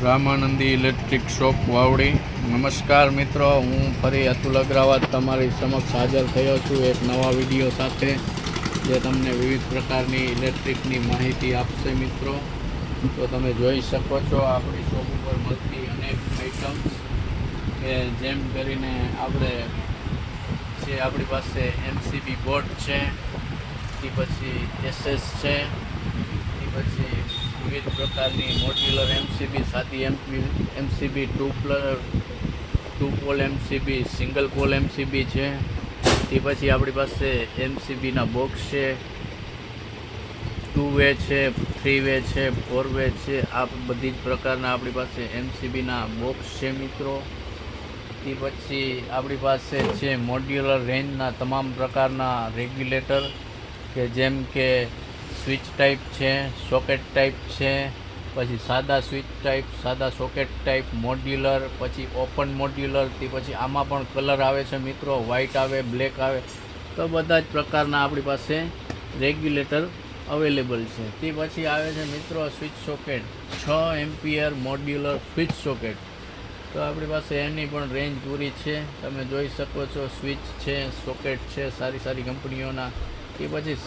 Ramanandi electric shop Vavdi. નમસ્કાર મિત્રો, હું ફરી અતુલ અગ્રવાલ તમારી સમક્ષ હાજર થયો છું એક નવા વિડીયો સાથે, જે તમને વિવિધ પ્રકારની ઇલેક્ટ્રિકની માહિતી આપશે મિત્રો. તો તમે જોઈ શકો છો આપણી શોપ ઉપર મળતી અનેક આઇટમ્સ કે જેમ કરીને આપણી પાસે MCB બોર્ડ છે, તે પછી SS છે, તે પછી વિવિધ પ્રકારની મોડ્યુલર MCB, સાદી MCB, two pole MCB, single pole MCB છે. તે પછી આપણી પાસે MCBના બોક્સ છે, 2 વે છે, 3 વે છે, 4 વે છે. આ બધી જ પ્રકારના આપણી પાસે MCBના બોક્સ છે મિત્રો. તે પછી આપણી પાસે છે મોડ્યુલર રેન્જના તમામ પ્રકારના રેગ્યુલેટર, કે જેમ કે સ્વિચ ટાઈપ છે, સોકેટ ટાઈપ છે, પછી સાદા સ્વિચ ટાઈપ, સાદા સોકેટ ટાઈપ, મોડ્યુલર, પછી ઓપન મોડ્યુલર. તે પછી આમાં પણ કલર આવે છે મિત્રો, વ્હાઇટ આવે, બ્લેક આવે. તો બધા જ પ્રકારના આપણી પાસે રેગ્યુલેટર અવેલેબલ છે. તે પછી આવે છે મિત્રો switch socket, 6 ampere modular switch socket. તો આપણી પાસે એની પણ રેન્જ પૂરી છે, તમે જોઈ શકો છો. સ્વિચ છે, સોકેટ છે, સારી સારી કંપનીઓના. તે પછી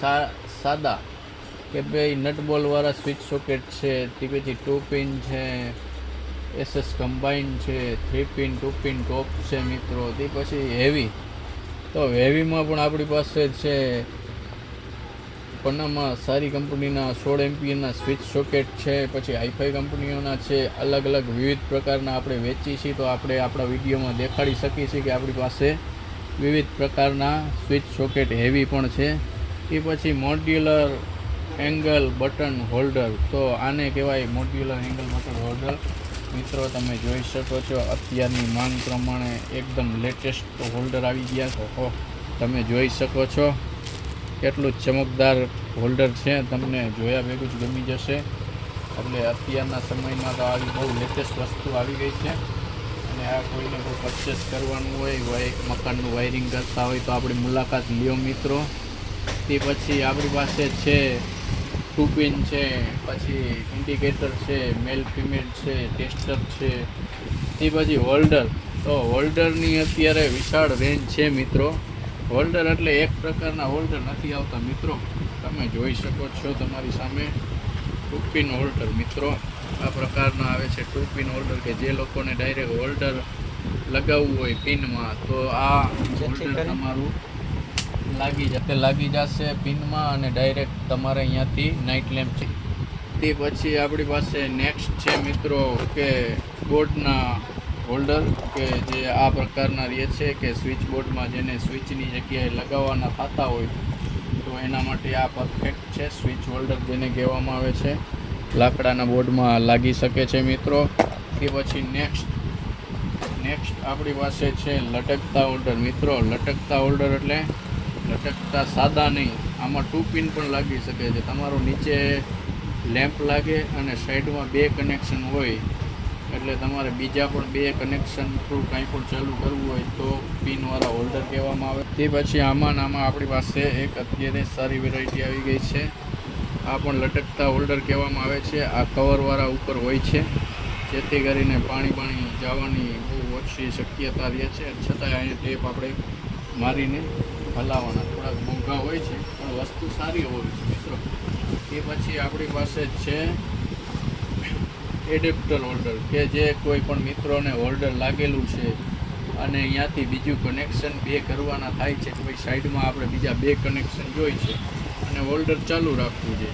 સાદા કે ભાઈ નટબોલવાળા સ્વિચ સોકેટ છે. તે પછી 2 પિન છે, SS કમ્બાઈન છે, 3 પિન 2 પિન ટોપ છે મિત્રો. તે પછી હેવી, તો હેવીમાં પણ આપણી પાસે છે પનામાં સારી કંપનીના 16 એમ્પિયરના સ્વિચ સોકેટ છે. પછી હાઈફાઈ કંપનીઓના છે. અલગ અલગ વિવિધ પ્રકારના આપણે વેચીએ છીએ, તો આપણે આપણા વિડીયોમાં દેખાડી શકીએ છીએ કે આપણી પાસે વિવિધ પ્રકારના સ્વિચ સોકેટ હેવી પણ છે. એ પછી મોડ્યુલર એંગલ બટન હોલ્ડર, તો આને કહેવાય મોડ્યુલર એંગલ બટન હોલ્ડર મિત્રો. તમે જોઈ શકો છો અત્યારની માંગ પ્રમાણે એકદમ લેટેસ્ટ હોલ્ડર આવી ગયા છે. તમે જોઈ શકો છો કેટલું ચમકદાર હોલ્ડર છે, તમને જોયા ભેગું જ ગમી જશે. એટલે અત્યારના સમયમાં તો આવી બહુ લેટેસ્ટ વસ્તુ આવી ગઈ છે. અને આ કોઈને કોઈ પરચેસ કરવાનું હોય, મકાનનું વાયરિંગ કરતા હોય, તો આપણી મુલાકાત લ્યો મિત્રો. તે પછી આપણી પાસે છે 2 પિન છે, પછી ઇન્ડિકેટર છે, મેલ ફિમેલ છે, ટેસ્ટર છે. તે પછી હોલ્ડર, તો હોલ્ડરની અત્યારે વિશાળ રેન્જ છે મિત્રો. હોલ્ડર એટલે એક પ્રકારના હોલ્ડર નથી આવતા મિત્રો, તમે જોઈ શકો છો તમારી સામે 2 પિન હોલ્ડર મિત્રો. આ પ્રકારના આવે છે 2 પિન હોલ્ડર, કે જે લોકોને ડાયરેક્ટ હોલ્ડર લગાવવું હોય પિનમાં, તો આ હોલ્ડર તમારું લાગી જશે પિનમાં, અને ડાયરેક્ટ તમારે અહીંયાથી નાઇટ લેમ્પ છે. તે પછી આપણી પાસે નેક્સ્ટ છે મિત્રો કે બોર્ડના હોલ્ડર, કે જે આ પ્રકારના રહે છે કે સ્વિચ બોર્ડમાં જેને સ્વિચની જગ્યાએ લગાવવાના થતા હોય, તો એના માટે આ પરફેક્ટ છે. સ્વિચ હોલ્ડર જેને કહેવામાં આવે છે, લાકડાના બોર્ડમાં લાગી શકે છે મિત્રો. તે પછી નેક્સ્ટ આપણી પાસે છે લટકતા હોલ્ડર મિત્રો. લટકતા હોલ્ડર એટલે લટકતા સાદા નહીં, આમાં 2 પિન પણ લાગી શકે છે. તમારો નીચે લેમ્પ લાગે અને સાઈડમાં 2 કનેક્શન હોય, એટલે તમારે બીજા પણ 2 કનેક્શન થ્રુ કંઈ પણ ચાલુ કરવું હોય તો પિનવાળા હોલ્ડર કહેવામાં આવે. તે પછી આમાં આપણી પાસે એક અત્યારે સારી વેરાયટી આવી ગઈ છે, આ પણ લટકતા હોલ્ડર કહેવામાં આવે છે. આ કવરવાળા ઉપર હોય છે, જેથી કરીને પાણી જવાની બહુ ઓછી શક્યતા રહે છે. છતાંય અહીંયા ટેપ આપણે મારીને હલાવવાના. થોડાક મોંઘા હોય છે પણ વસ્તુ સારી હોય છે મિત્રો. એ પછી આપણી પાસે છે એડેપ્ટર હોલ્ડર, કે જે કોઈ પણ મિત્રોને હોલ્ડર લાગેલું છે અને અહીંયાથી બીજું કનેક્શન 2 કરવાના થાય છે, કોઈ સાઈડમાં આપણે બીજા 2 કનેક્શન જોઈએ છે અને હોલ્ડર ચાલુ રાખવું છે,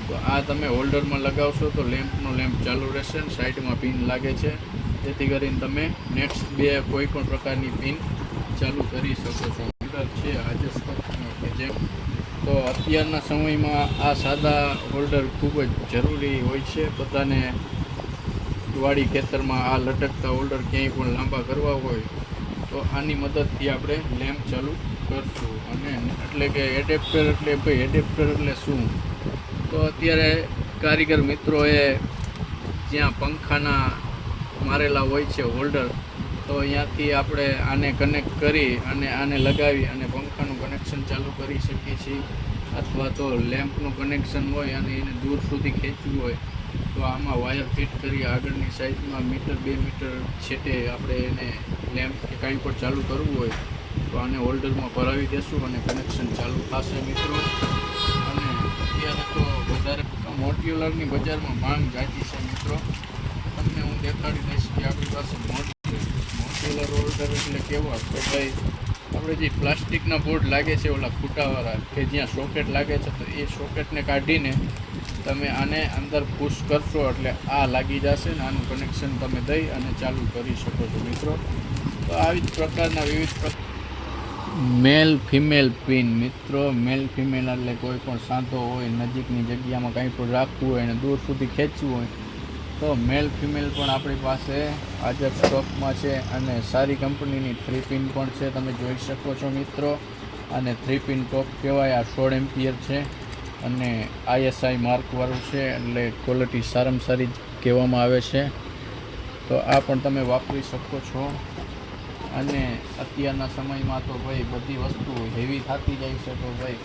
તો આ તમે હોલ્ડરમાં લગાવશો તો લેમ્પ ચાલુ રહેશે અને સાઈડમાં પિન લાગે છે, જેથી કરીને તમે નેક્સ્ટ 2 કોઈ પણ પ્રકારની પિન ચાલુ કરી શકો છો. હોલ્ડર છે આજસ કંપનીનો, કે જેમ તો અત્યારના સમયમાં આ સાદા હોલ્ડર ખૂબ જ જરૂરી હોય છે બધાને. વાડી ખેતરમાં આ લટકતા હોલ્ડર ક્યાંય પણ લાંબા કરવા હોય તો આની મદદથી આપણે લેમ્પ ચાલુ કરશું. અને એટલે કે એડેપ્ટર એટલે શું, તો અત્યારે કારીગર મિત્રોએ જ્યાં પંખાના મારેલા હોય છે હોલ્ડર, તો અહીંયાથી આપણે આને કનેક્ટ કરી અને આને લગાવી અને પંખાનું કનેક્શન ચાલુ કરી શકીએ છીએ. અથવા તો લેમ્પનું કનેક્શન હોય અને એને દૂર સુધી ખેંચવું હોય તો આમાં વાયર ફિટ કરી આગળની સાઈડમાં મીટર 2 મીટર છેટે આપણે એને લેમ્પ કે કાંઈ પણ ચાલુ કરવું હોય તો આને હોલ્ડરમાં ભરાવી દેશું અને કનેક્શન ચાલુ થશે મિત્રો. અને અત્યારે તો વધારે મોડ્યુલરની બજારમાં માંગ જાજી છે મિત્રો. તમને હું દેખાડી દઈશ કે આપણી પાસે મોડ્યુલર હોલ્ડર એટલે કેવા તો ભાઈ આપણે જે પ્લાસ્ટિકના બોર્ડ લાગે છે ઓલા ફૂટાવાળા કે જ્યાં સોકેટ લાગે છે તો એ સોકેટને કાઢીને તમે આને અંદર પુશ કરશો એટલે આ લાગી જશે ને આનું કનેક્શન તમે દઈ અને ચાલુ કરી શકો છો મિત્રો. તો આવી જ પ્રકારના વિવિધ મેલ ફિમેલ પિન મિત્રો. મેલ ફિમેલ એટલે કોઈ પણ સાંધો હોય નજીકની જગ્યામાં કંઈ પણ રાખવું હોય અને દૂર સુધી ખેંચવું હોય તો મેલ ફિમેલ પણ આપણી પાસે હાજર સ્ટોકમાં છે. અને સારી કંપનીની 3 પિન પણ છે, તમે જોઈ શકો છો મિત્રો. અને 3 પિન ટોપ કહેવાય. આ 16 એમ્પિયર છે અને ISI માર્કવાળું છે એટલે ક્વોલિટી સારામાં સારી કહેવામાં આવે છે. તો આ પણ તમે વાપરી શકો છો. અને અત્યારના સમયમાં તો ભાઈ બધી વસ્તુ હેવી થતી જાય છે, તો ભાઈ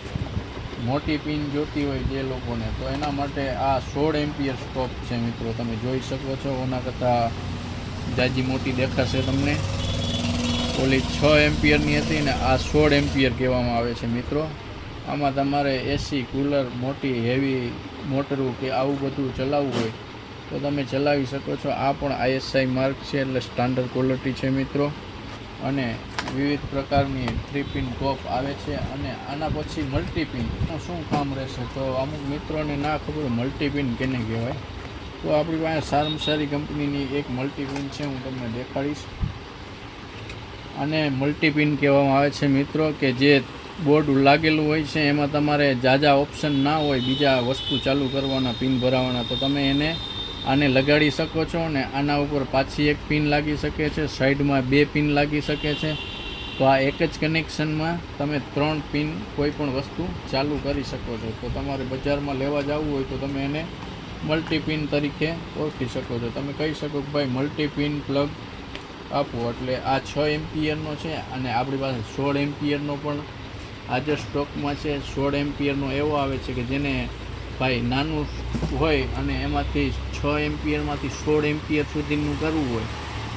મોટી પિન જોતી હોય જે લોકોને તો એના માટે આ 16 એમ્પિયર સ્ટોપ છે મિત્રો. તમે જોઈ શકો છો ઓના કરતાં જાજી મોટી દેખાશે તમને. ઓલી 6 એમ્પિયરની હતી ને આ 16 એમ્પિયર કહેવામાં આવે છે મિત્રો. આમાં તમારે એસી કુલર મોટી હેવી મોટરું કે આવું બધું ચલાવવું હોય તો તમે ચલાવી શકો છો. આ પણ ISI માર્ક છે એટલે સ્ટાન્ડર્ડ ક્વોલિટી છે મિત્રો. અને વિવિધ પ્રકારની 3 પિન ટોપ આવે છે. અને આના પછી મલ્ટીપિનનું શું કામ રહેશે તો અમુક મિત્રોને ના ખબર મલ્ટીપિન કેને કહેવાય તો આપણી પાસે સારામાં સારી કંપનીની એક મલ્ટીપિન છે, હું તમને દેખાડીશ. અને મલ્ટીપિન કહેવામાં આવે છે મિત્રો કે જે બોર્ડ લાગેલું હોય છે એમાં તમારે ઝાઝા ઓપ્શન ના હોય બીજા વસ્તુ ચાલુ કરવાના પિન ભરાવાના તો તમે એને આને લગાડી શકો છો. ને આના ઉપર પાછી એક પિન લાગી શકે છે, સાઈડમાં 2 પિન લાગી શકે છે. તો આ એક જ કનેક્શનમાં તમે 3 પિન કોઈ પણ વસ્તુ ચાલુ કરી શકો છો. તો તમારે બજારમાં લેવા જવું હોય તો તમે એને મલ્ટીપિન તરીકે ઓળખી શકો છો. તમે કહી શકો કે ભાઈ મલ્ટીપિન પ્લગ આપો એટલે આ 6 એમ્પિયરનો છે અને આપણી પાસે 16 એમ્પિયરનો પણ હાજર સ્ટોકમાં છે. 16 એમ્પિયરનો એવો આવે છે કે જેને ભાઈ નાનું હોય અને એમાંથી 6 એમ્પિયરમાંથી 16 એમ્પિયર સુધીનું કરવું હોય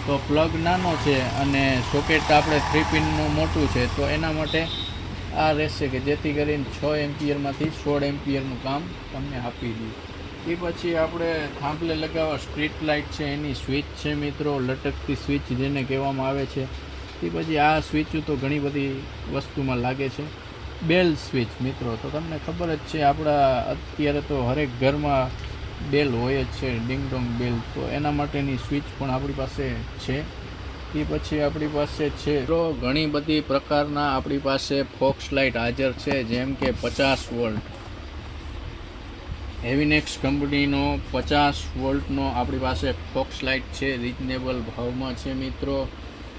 તો પ્લગ નાનો છે અને સોકેટ આપણે 3 પિનનું મોટું છે તો એના માટે આ રહેશે કે જેથી કરીને 6 એમ્પિયરમાંથી 16 એમ્પિયરનું કામ તમને આપી દઈએ. એ પછી આપણે થાંભલે લગાવવા સ્ટ્રીટ લાઇટ છે એની સ્વિચ છે મિત્રો, લટકતી સ્વિચ જેને કહેવામાં આવે છે. એ પછી આ સ્વિચ તો ઘણી બધી વસ્તુમાં લાગે છે. બેલ સ્વિચ મિત્રો તો તમને ખબર જ છે આપણા અત્યારે તો હરેક ઘરમાં બેલ હોય જ છે, ડિંગ ડોંગ બેલ. તો એના માટેની સ્વિચ પણ આપણી પાસે છે. એ પછી આપણી પાસે છે તો ઘણી બધી પ્રકારના આપણી પાસે ફોક્સ લાઇટ હાજર છે, જેમ કે 50 વોલ્ટ હેવીનેક્સ કંપનીનો 50 વોલ્ટનો આપણી પાસે ફોક્સ લાઇટ છે. રિઝનેબલ ભાવમાં છે મિત્રો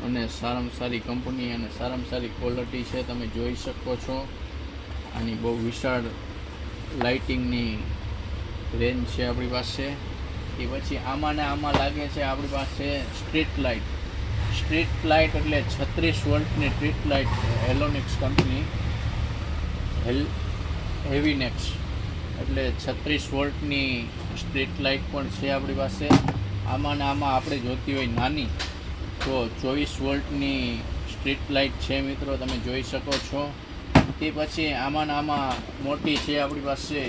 અને સારામાં સારી કંપની અને સારામાં સારી ક્વોલિટી છે, તમે જોઈ શકો છો. આની બહુ વિશાળ લાઇટિંગની રેન્જ છે આપણી પાસે. એ પછી આમાં ને આમાં લાગે છે આપણી પાસે સ્ટ્રીટ લાઇટ. સ્ટ્રીટ લાઇટ એટલે 36 વોલ્ટની સ્ટ્રીટ લાઇટ હેલોનેક્સ કંપની હેવીનેક્સ એટલે 36 વોલ્ટની સ્ટ્રીટ લાઇટ પણ છે આપણી પાસે. આમાં ને આમાં આપણે જોતી હોય નાની તો 24 વોલ્ટની સ્ટ્રીટ લાઇટ છે મિત્રો, તમે જોઈ શકો છો. તે પછી આમાં ને આમાં મોટી છે આપણી પાસે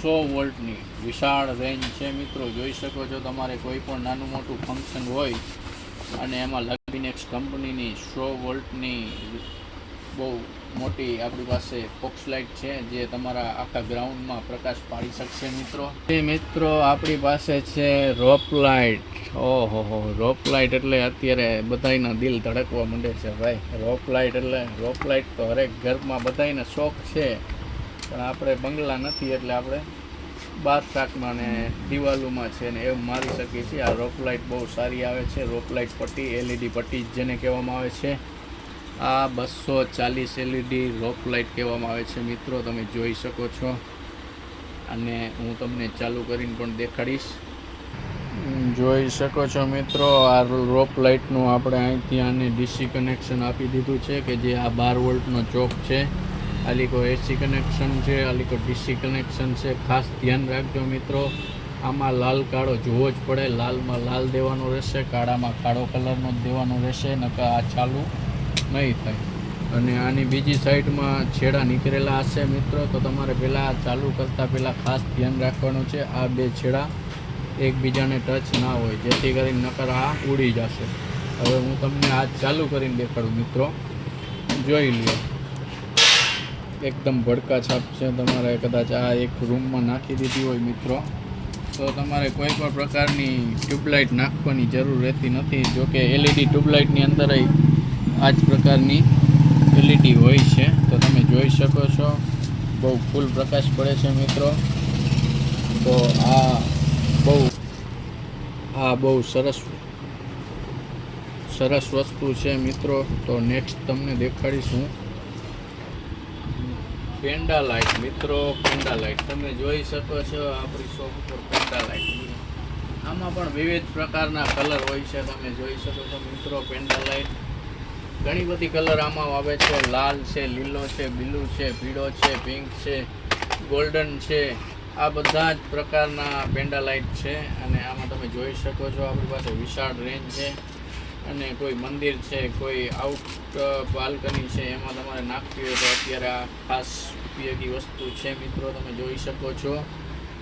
100 વોલ્ટની વિશાળ રેન્જ છે મિત્રો, જોઈ શકો છો. તમારે કોઈ પણ નાનું મોટું ફંક્શન હોય અને એમાં હેવીનેક્સ કંપનીની 100 વોલ્ટની બહુ મોટી આપણી પાસે ફોક્સ લાઇટ છે જે તમારા આખા ગ્રાઉન્ડમાં પ્રકાશ પાડી શકશે મિત્રો. મિત્રો આપણી પાસે છે રોપ લાઇટ. ઓહો રોપ લાઇટ એટલે અત્યારે બધાયના દિલ ધડકવા માંડે છે ભાઈ. રોપ લાઇટ તો હરેક ઘરમાં બધાયને શોખ છે, પણ આપણે બંગલા નથી એટલે આપણે બાર શાકમાં ને દિવાલોમાં છે ને એવું મારી શકીએ છીએ. આ રોપ લાઇટ બહુ સારી આવે છે. રોપ લાઇટ પટ્ટી LED પટ્ટી જેને કહેવામાં આવે છે. આ 240 LED રોપ લાઇટ કહેવામાં આવે છે મિત્રો, તમે જોઈ શકો છો. અને હું તમને ચાલુ કરીને પણ દેખાડીશ. જોઈ શકો છો મિત્રો આ રોપ લાઇટનું આપણે અહીંથી આને DC કનેક્શન આપી દીધું છે કે જે આ 12 વોલ્ટનો ચોક છે. આલીકો AC કનેક્શન છે, આલીકો DC કનેક્શન છે. ખાસ ધ્યાન રાખજો મિત્રો આમાં લાલ કાળો જોવો જ પડે. લાલમાં લાલ દેવાનો રહેશે, કાળામાં કાળો કલરનો જ દેવાનો રહેશે, નકર આ ચાલુ નહીં થાય. અને આની બીજી સાઈડમાં છેડા નીકળેલા હશે મિત્રો, તો તમારે પહેલાં ચાલુ કરતાં પહેલાં ખાસ ધ્યાન રાખવાનું છે આ બે છેડા એકબીજાને ટચ ના હોય, જેથી કરીને નકર આ ઉડી જશે. હવે હું તમને આ ચાલુ કરીને દેખાડું મિત્રો, જોઈ લ્યો. એકદમ ભડકા છાપ છે. તમારે કદાચ આ એક રૂમમાં નાખી દીધી હોય મિત્રો, તો તમારે કોઈ પણ પ્રકારની ટ્યુબલાઇટ નાખવાની જરૂર રહેતી નથી. જોકે એલઈડી ટ્યુબલાઇટની અંદર આ જ પ્રકારની એલઈડી હોય છે, તો તમે જોઈ શકો છો બહુ ફૂલ પ્રકાશ પડે છે મિત્રો. તો આ બહુ સરસ વસ્તુ છે મિત્રો. તો નેક્સ્ટ તમને દેખાડીશું પેન્ડા લાઇટ મિત્રો. પેન્ડા લાઇટ તમે જોઈ શકો છો આપણી શોપ ઉપર પેન્ડા લાઇટ. આમાં પણ વિવિધ પ્રકારના કલર હોય છે, તમે જોઈ શકો છો મિત્રો. પેન્ડા લાઇટ ઘણી બધી કલર આમાં આવે છે. લાલ છે, લીલો છે, બ્લુ છે, પીળો છે, પિંક છે, ગોલ્ડન છે. આ બધા જ પ્રકારના પેન્ડા લાઇટ છે. અને આમાં તમે જોઈ શકો છો આપણી પાસે વિશાળ રેન્જ છે. અને કોઈ મંદિર છે, કોઈ આઉટ બાલ્કની છે, એમાં તમારે નાખવી હોય તો અત્યારે આ ખાસ ઉપયોગી વસ્તુ છે મિત્રો. તમે જોઈ શકો છો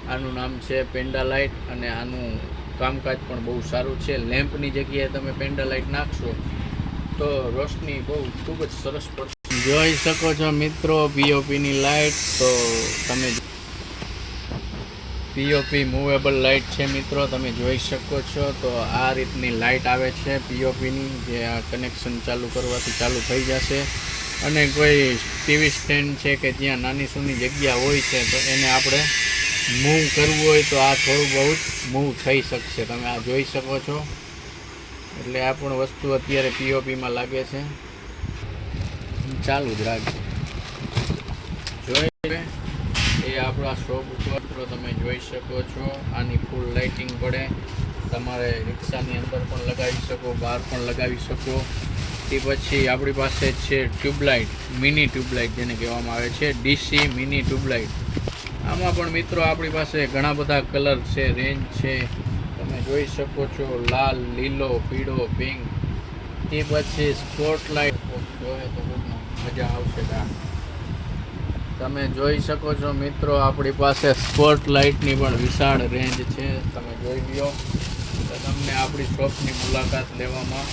આનું નામ છે પેન્ડા લાઇટ, અને આનું કામકાજ પણ બહુ સારું છે. લેમ્પની જગ્યાએ તમે પેન્ડા લાઇટ નાખશો તો રોશની બહુ ખૂબ જ સરસ પડશે. જોઈ શકો છો મિત્રો પીઓપીની લાઇટ. તો તમે પીઓપી મૂવેબલ લાઇટ છે મિત્રો, તમે જોઈ શકો છો. તો આ રીતની લાઇટ આવે છે પીઓપીની, જે આ કનેક્શન ચાલુ કરવાથી ચાલુ થઈ જશે. અને કોઈ ટીવી સ્ટેન્ડ છે કે જ્યાં નાની સૂની જગ્યા હોય છે, તો એને આપણે મૂવ કરવું હોય તો આ થોડું બહુ જ મૂવ થઈ શકશે. તમે આ જોઈ શકો છો. એટલે આ પણ વસ્તુ અત્યારે પીઓપીમાં લાગે છે. ચાલુ જ રાખજો. જોઈ એ આપણા શોપ ઉપર તમે જોઈ શકો છો. આની ફૂલ લાઇટિંગ પડે. તમારે રિક્ષાની અંદર પણ લગાવી શકો, બહાર પણ લગાવી શકો. તે પછી આપણી પાસે છે ટ્યુબલાઇટ, મિની ટ્યુબલાઇટ જેને કહેવામાં આવે છે, ડીસી મિની ટ્યુબલાઇટ. આમાં પણ મિત્રો આપણી પાસે ઘણા બધા કલર છે, રેન્જ છે. તમે જોઈ શકો છો લાલ, લીલો, પીળો, પિંક. તે પછી સ્પોટ લાઇટ જોઈએ તો મજા આવશે. તમે જોઈ શકો છો મિત્રો આપણી પાસે સ્પોટ લાઇટની પણ વિશાળ રેન્જ છે. તમે જોઈ લ્યો તો તમને આપણી શોપની મુલાકાત લેવામાં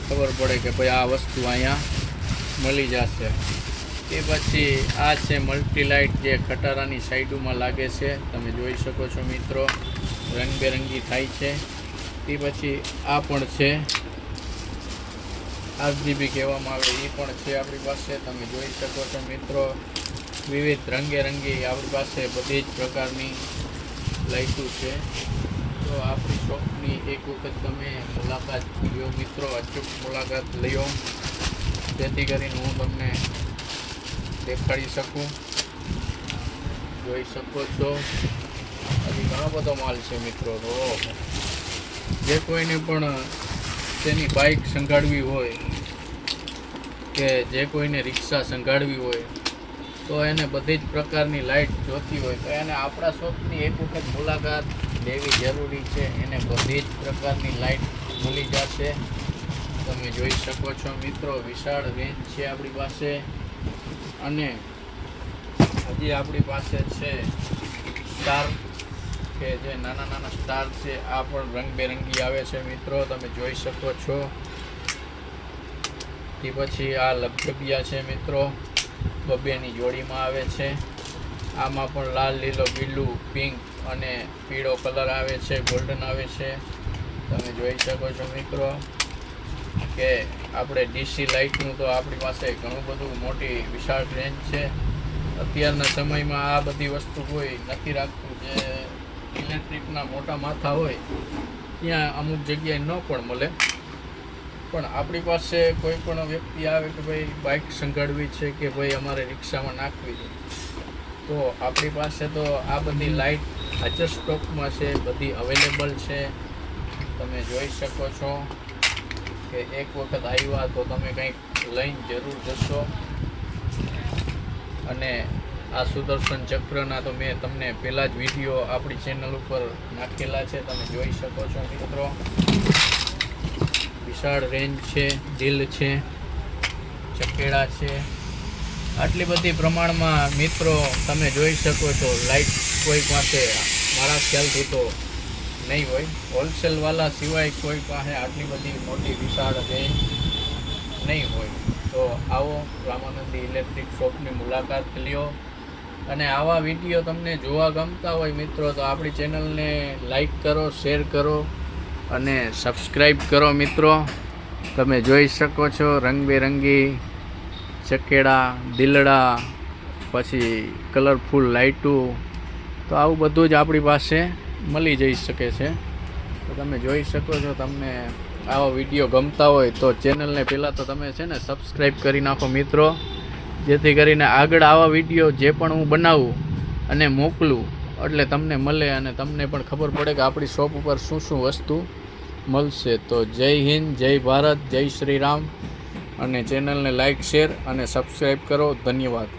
ખબર પડે કે ભાઈ આ વસ્તુ અહીંયા મળી જશે. તે પછી આ છે મલ્ટી લાઇટ, જે ખટારાની સાઈડોમાં લાગે છે. તમે જોઈ શકો છો મિત્રો, રંગબેરંગી થાય છે. તે પછી આ પણ છે, RGB કહેવામાં આવે, એ પણ છે આપણી પાસે. તમે જોઈ શકો છો મિત્રો, વિવિધ રંગેરંગી આપણી પાસે બધી જ પ્રકારની લાઇટો છે. તો આપણી શોપની એક વખત તમે મુલાકાત લ્યો મિત્રો, અચૂક મુલાકાત લ્યો, જેથી કરીને હું તમને દેખાડી શકું. જોઈ શકો છો હજી ઘણો બધો માલ છે મિત્રો. તો જે કોઈને પણ તેની બાઇક સંભાળવી હોય કે જે કોઈને રિક્ષા સંભાળવી હોય, તો એને બધી જ પ્રકારની લાઇટ જોતી હોય તો એને આપણા શોપની એક વખત મુલાકાત લેવી જરૂરી છે. એને બધી જ પ્રકારની લાઇટ મળી જશે. તમે જોઈ શકો છો મિત્રો, વિશાળ રેન્જ છે આપણી પાસે. અને હજી આપણી પાસે છે સ્ટાર, કે જે નાના નાના સ્ટાર છે, આ પણ રંગબેરંગી આવે છે મિત્રો. તમે જોઈ શકો છો. તે પછી આ લબડબિયા છે મિત્રો, બબેની જોડીમાં આવે છે. આમાં પણ લાલ, લીલો, બ્લુ, પિંક અને પીળો કલર આવે છે, ગોલ્ડન આવે છે. તમે જોઈ શકો છો મિત્રો કે આપણે ડીસી લાઇટનું તો આપણી પાસે ઘણું બધું મોટી વિશાળ રેન્જ છે. અત્યારના સમયમાં આ બધી વસ્તુ કોઈ નથી રાખતું. જે ઇલેક્ટ્રિકના મોટા માથા હોય ત્યાં અમુક જગ્યાએ ન પણ મળે. પણ આપણી પાસે કોઈ પણ વ્યક્તિ આવે કે ભાઈ બાઇક સંભાળવી છે કે ભાઈ અમારે રિક્ષામાં નાખવી છે, તો આપણી પાસે તો આ બધી લાઇટ હાજર સ્ટોકમાં છે, બધી અવેલેબલ છે. તમે જોઈ શકો છો કે એક વખત આવ્યા તો તમે કંઈક લઈને જરૂર જશો. અને આ સુદર્શન ચક્રના તો મેં તમને પહેલાં જ વિડીયો આપણી ચેનલ ઉપર નાખેલા છે, તમે જોઈ શકો છો મિત્રો. વિશાળ રેન્જ છે, દિલ છે, ચકેડા છે, આટલી બધી પ્રમાણમાં મિત્રો તમે જોઈ શકો છો. લાઇટ કોઈ પાસે મારા ખ્યાલથી તો નહીં હોય, હોલસેલવાળા સિવાય કોઈ પાસે આટલી બધી મોટી વિશાળ રેન્જ નહીં હોય. તો આવો રામાનંદી ઇલેક્ટ્રિક શોપની મુલાકાત લ્યો, અને આવા વિડીયો તમને જોવા ગમતા હોય મિત્રો તો આપણી ચેનલને લાઈક કરો, શેર કરો અને સબસ્ક્રાઈબ કરો મિત્રો. તમે જોઈ શકો છો રંગબેરંગી ચકેડા, દિલડા, પછી કલરફુલ લાઇટું, તો આવું બધું જ આપણી પાસે મળી જઈ શકે છે. તો તમે જોઈ શકો છો. તમને આવો વિડીયો ગમતા હોય તો ચેનલને પહેલાં તો તમે છે ને સબસ્ક્રાઈબ કરી નાખો મિત્રો, જેથી કરીને આગળ આવા વિડીયો જે પણ હું બનાવું અને મોકલું એટલે તમને મળે અને તમને પણ ખબર પડે કે આપણી શોપ ઉપર શું શું વસ્તુ મળશે. તો જય હિન્દ, જય ભારત, જય શ્રી રામ, અને ચેનલને લાઈક, શેર અને સબસ્ક્રાઈબ કરો. ધન્યવાદ.